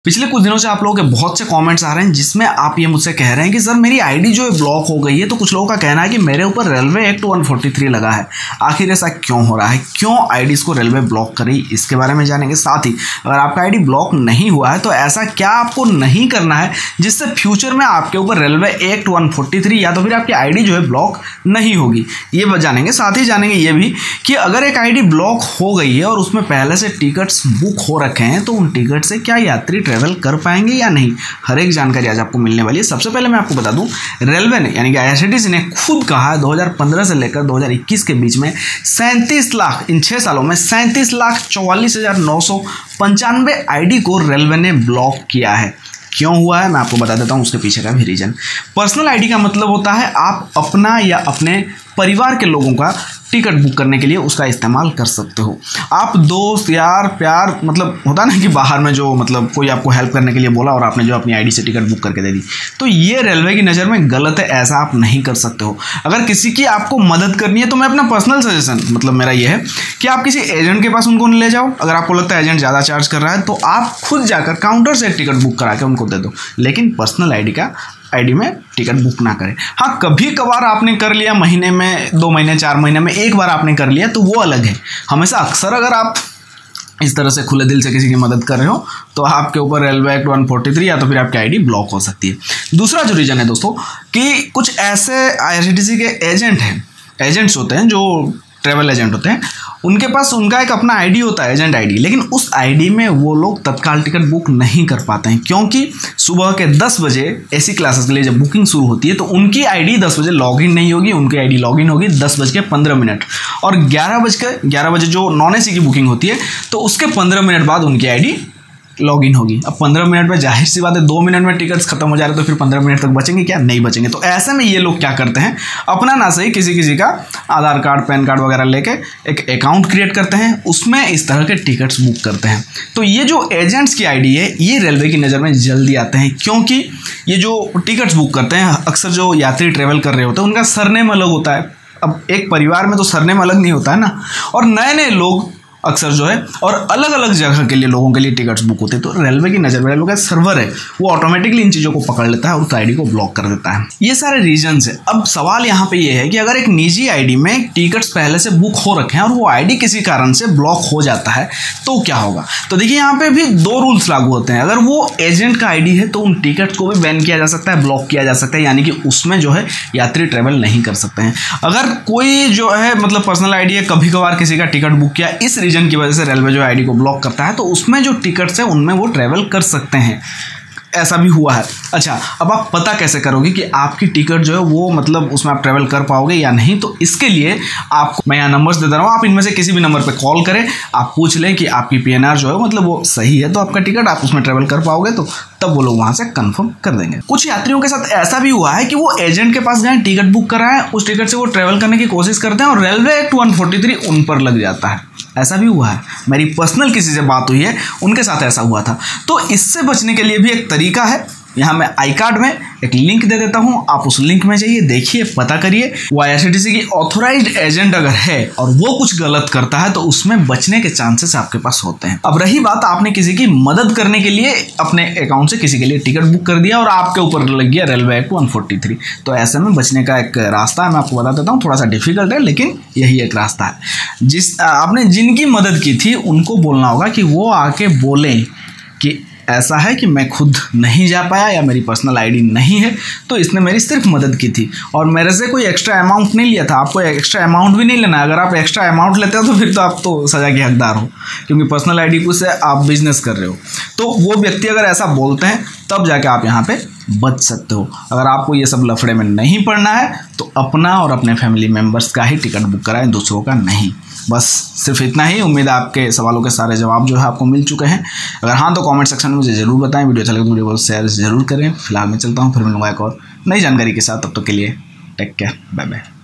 पिछले कुछ दिनों से आप लोगों के बहुत से कमेंट्स आ रहे हैं जिसमें आप ये मुझसे कह रहे हैं कि सर मेरी आईडी जो है ब्लॉक हो गई है। तो कुछ लोगों का कहना है कि मेरे ऊपर रेलवे एक्ट 143 लगा है। आखिर ऐसा क्यों हो रहा है, क्यों आईडीज़ को रेलवे ब्लॉक करी, इसके बारे में जानेंगे। साथ ही अगर आपका आईडी ब्लॉक नहीं हुआ है तो ऐसा क्या आपको नहीं करना है जिससे फ्यूचर में आपके ऊपर रेलवे एक्ट 143 या तो फिर आपकी आईडी जो है ब्लॉक नहीं होगी, ये जानेंगे। साथ ही जानेंगे ये भी कि अगर एक आईडी ब्लॉक हो गई है और उसमें पहले से टिकट्स बुक हो रखे हैं तो उन टिकट से क्या यात्री ट्रेवल कर पाएंगे या नहीं, हर एक जानकारी आज आपको मिलने वाली है। सबसे पहले मैं आपको बता दूं, रेलवे ने यानी कि आईआरसीटीसी ने खुद कहा 2015 से लेकर 2021 के बीच में 37 लाख, इन 6 सालों में 37,44,995 आईडी को रेलवे ने ब्लॉक किया है। क्यों हुआ है मैं आपको बता देता हूं, उसके पीछे का भी रीजन। पर्सनल आईडी का मतलब होता है आप अपना या अपने परिवार के लोगों का टिकट बुक करने के लिए उसका इस्तेमाल कर सकते हो। आप दोस्त यार प्यार मतलब होता ना कि बाहर में जो मतलब कोई आपको हेल्प करने के लिए बोला और आपने जो अपनी आईडी से टिकट बुक करके दे दी, तो ये रेलवे की नज़र में गलत है, ऐसा आप नहीं कर सकते हो। अगर किसी की आपको मदद करनी है तो मैं अपना पर्सनल सजेशन मतलब मेरा ये है कि आप किसी एजेंट के पास उनको ले जाओ। अगर आपको लगता है एजेंट ज़्यादा चार्ज कर रहा है तो आप खुद जाकर काउंटर से टिकट बुक करा के उनको दे दो, लेकिन पर्सनल आईडी में टिकट बुक ना करें। हाँ, कभी कभार आपने कर लिया, महीने में 2 महीने 4 महीने में एक बार आपने कर लिया तो वो अलग है। हमेशा अक्सर अगर आप इस तरह से खुले दिल से किसी की मदद कर रहे हो तो आपके ऊपर रेलवे एक्ट 143 या तो फिर आपकी आईडी ब्लॉक हो सकती है। दूसरा जो रीज़न है दोस्तों कि कुछ ऐसे आईआरसीटीसी के एजेंट्स होते हैं जो ट्रैवल एजेंट होते हैं, उनके पास उनका एक अपना आईडी होता है, एजेंट आईडी, लेकिन उस आईडी में वो लोग तत्काल टिकट बुक नहीं कर पाते हैं क्योंकि सुबह के 10 बजे एसी क्लासेस के लिए जब बुकिंग शुरू होती है तो उनकी आईडी 10 बजे लॉगिन नहीं होगी, उनकी आईडी लॉगिन होगी 10:15 और 11 बजे जो नॉन एसी की बुकिंग होती है तो उसके 15 मिनट बाद उनकी आईडी लॉगिन होगी। अब 15 मिनट में जाहिर सी बात है 2 मिनट में टिकट्स खत्म हो जा रहे तो फिर 15 मिनट तक बचेंगे क्या, नहीं बचेंगे। तो ऐसे में ये लोग क्या करते हैं, अपना ना सही किसी का आधार कार्ड पैन कार्ड वगैरह लेके एक अकाउंट क्रिएट करते हैं, उसमें इस तरह के टिकट्स बुक करते हैं। तो ये जो एजेंट्स की आईडी है ये रेलवे की नज़र में जल्दी आते हैं क्योंकि ये जो टिकट्स बुक करते हैं अक्सर जो यात्री ट्रेवल कर रहे होते हैं उनका सरनेम अलग होता है। अब एक परिवार में तो सरनेम अलग नहीं होता है ना, और नए लोग अक्सर जो है और अलग अलग जगह के लिए लोगों के लिए टिकट्स बुक होते हैं। तो रेलवे की नज़र में रेलवे का सर्वर है वो ऑटोमेटिकली इन चीज़ों को पकड़ लेता है और उस आईडी को ब्लॉक कर देता है। ये सारे रीजंस है। अब सवाल यहाँ पे ये है कि अगर एक निजी आईडी में टिकट्स पहले से बुक हो रखे हैं और वो आईडी किसी कारण से ब्लॉक हो जाता है तो क्या होगा। तो देखिए यहाँ पे भी 2 रूल्स लागू होते हैं। अगर वो एजेंट का आईडी है तो उन टिकट्स को भी बैन किया जा सकता है, ब्लॉक किया जा सकता है, यानी कि उसमें जो है यात्री ट्रेवल नहीं कर सकते हैं। अगर कोई जो है मतलब पर्सनल आईडी है, कभी कभार किसी का टिकट बुक किया, इस रीजन की वजह से रेलवे जो आईडी को ब्लॉक करता है तो उसमें जो टिकट्स है उनमें वो ट्रेवल कर सकते हैं। ऐसा भी हुआ है। अच्छा, अब आप पता कैसे करोगे कि आपकी टिकट जो है वो मतलब उसमें आप ट्रैवल कर पाओगे या नहीं। तो इसके लिए आपको मैं यहाँ नंबर्स दे रहा हूँ, आप इनमें से किसी भी नंबर पे कॉल करें, आप पूछ लें कि आपकी पीएनआर जो है मतलब वो सही है तो आपका टिकट आप उसमें ट्रैवल कर पाओगे, तो तब वो लोग वहाँ से कंफर्म कर देंगे। कुछ यात्रियों के साथ ऐसा भी हुआ है कि वो एजेंट के पास गए, टिकट बुक कराएं, उस टिकट से वो ट्रैवल करने की कोशिश करते हैं और रेलवे एक्ट 143 उन पर लग जाता है। ऐसा भी हुआ है, मेरी पर्सनल किसी से बात हुई है, उनके साथ ऐसा हुआ था। तो इससे बचने के लिए भी एक तरीका है। यहाँ मैं आई कार्ड में एक लिंक दे देता हूँ, आप उस लिंक में जाइए, देखिए, पता करिए। वो आईआरसीटीसी की ऑथोराइज्ड एजेंट अगर है और वो कुछ गलत करता है तो उसमें बचने के चांसेस आपके पास होते हैं। अब रही बात, आपने किसी की मदद करने के लिए अपने अकाउंट से किसी के लिए टिकट बुक कर दिया और आपके ऊपर लग गया रेलवे एक्ट 143, तो ऐसे में बचने का एक रास्ता है, मैं आपको बता देता हूँ। थोड़ा सा डिफिकल्ट है लेकिन यही एक रास्ता है। आपने जिनकी मदद की थी उनको बोलना होगा कि वो आके बोलें कि ऐसा है कि मैं खुद नहीं जा पाया या मेरी पर्सनल आईडी नहीं है, तो इसने मेरी सिर्फ मदद की थी और मेरे से कोई एक्स्ट्रा अमाउंट नहीं लिया था। आपको एक्स्ट्रा अमाउंट भी नहीं लेना है। अगर आप एक्स्ट्रा अमाउंट लेते हो तो फिर तो आप तो सज़ा के हकदार हो क्योंकि पर्सनल आईडी से आप बिजनेस कर रहे हो। तो वो व्यक्ति अगर ऐसा बोलते हैं तब जाके आप यहाँ पे बच सकते हो। अगर आपको ये सब लफड़े में नहीं पड़ना है तो अपना और अपने फैमिली मेम्बर्स का ही टिकट बुक कराएं, दूसरों का नहीं। बस सिर्फ इतना ही। उम्मीद है आपके सवालों के सारे जवाब जो है आपको मिल चुके हैं। अगर हाँ तो कमेंट सेक्शन में मुझे ज़रूर बताएं। वीडियो अच्छा लगे तो वीडियो को शेयर ज़रूर करें। फिलहाल मैं चलता हूँ, फिर मिलूंगा एक और नई जानकारी के साथ। तब तक के लिए टेक केयर, बाय बाय।